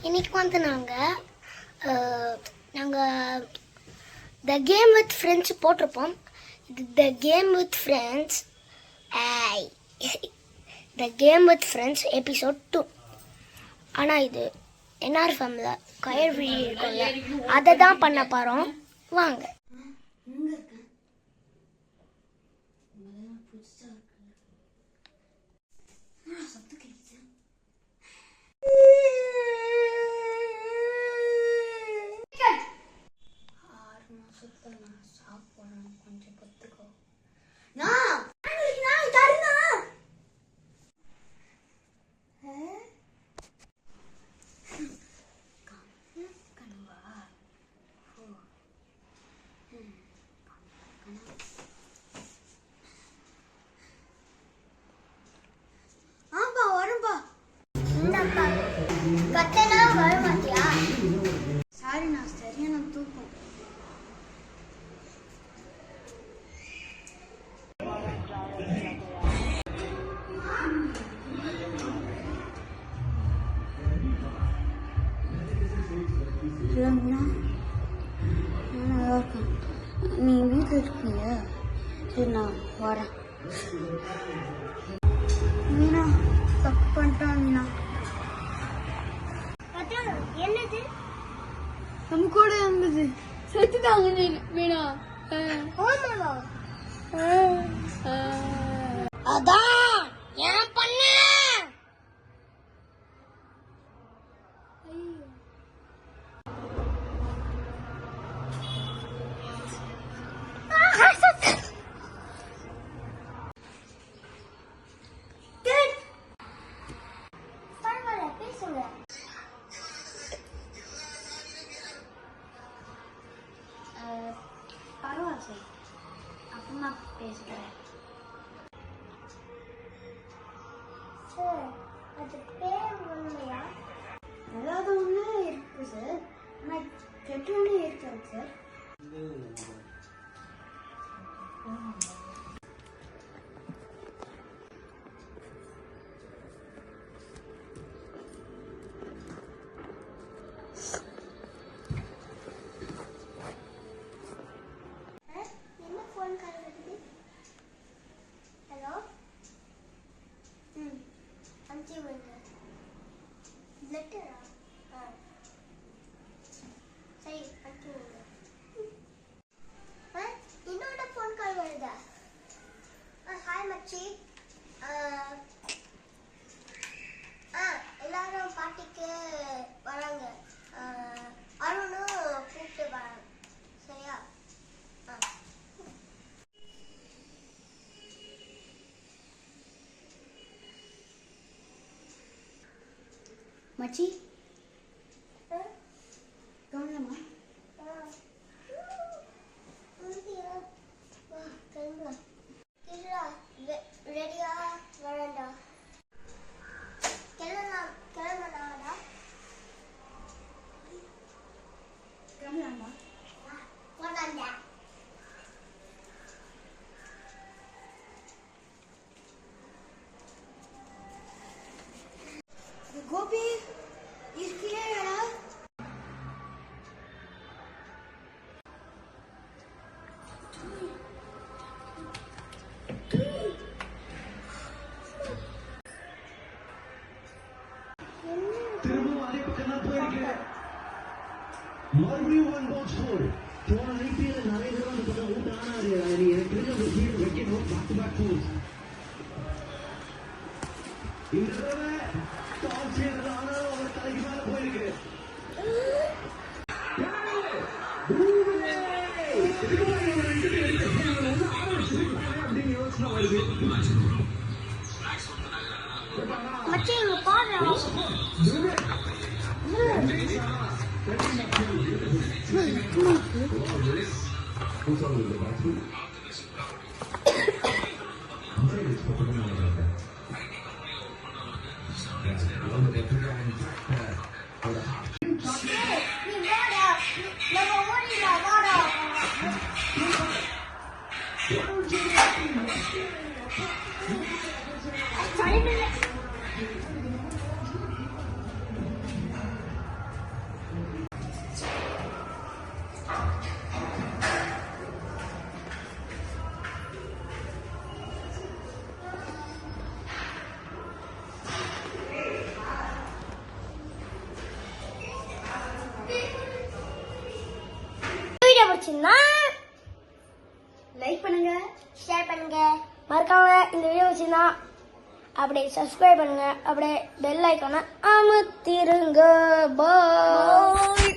இன்னைக்கு வந்து நாங்கள் த கேம் வித் ஃப்ரெண்ட்ஸ் போட்டிருப்போம். இது the game with friends the game with friends episode 2. ஆனால் இது என்ஆர்எஃப்எம்மில் கயர் விழி இருக்கும்ல, அதை தான் பண்ண போகிறோம். வாங்க. கொஞ்சம் பொத்துக்கோ. கத்தெல்லாம் வர மாட்டியா? சாரி, நான் சரியான தூக்கம். நல்லா இருக்கேன். நீ வீட்டில் இருக்கீங்க? சரி, நான் வரேன். மீனா தப்பு பண்ணிட்டான். மீனா என்னது? நம்ம கூட இருந்தது செத்துட்டாங்க. மீனா அதான் ஏன் பண்ண? பரவாயில்ல, அப்புறமா பேசுகிறேன். சார், அது பேர் உண்மையா? ஏதாவது ஒன்று இருக்கு சார், ஆனால் கெட்டு ஒன்று இருக்காது சார். லெட்டரா? சரி, என்னோட ஃபோன் கால் வருதா? ஹாய் மச்சி. எல்லாரும் பார்ட்டிக்கு வராங்க. அருணும் கூப்பிட்டு வராங்க. சரியா? மச்சி கவனமா ரெடியா? வரண்டா? கிளம்பலாடா? கிளம்பலாமா? போடாண்டா. கோபி இருக்கியாடா? திரும்பவும் அதே பக்கம் தான் போயிருக்கேன். மறுபடியும் ஒன் பாக்ஸ் ஃபோர். போன ஐபிஎல் நிறைய பேர் அந்த பக்கம் அவுட் ஆனாரு. நீ எனக்கு தெரிஞ்ச ஒரு ஃபீல்டு வைக்கணும். Back to back fours. இந்த தடவை டாஸ் செய்யறது ஆனாலும் அவர் தலைக்கு மேல போயிருக்கு. அப்படின்னு யோசனை வருது. மச்சி, இங்க பாரு. பிடிச்சிருந்தா லைக் பண்ணுங்க, ஷேர் பண்ணுங்க. மறக்காம இந்த வீடியோ பிடிச்சிருந்தா அப்படியே சப்ஸ்கிரைப் பண்ணுங்க. அப்படியே பெல் ஐக்கானை அமுத்திருங்க. பாய்.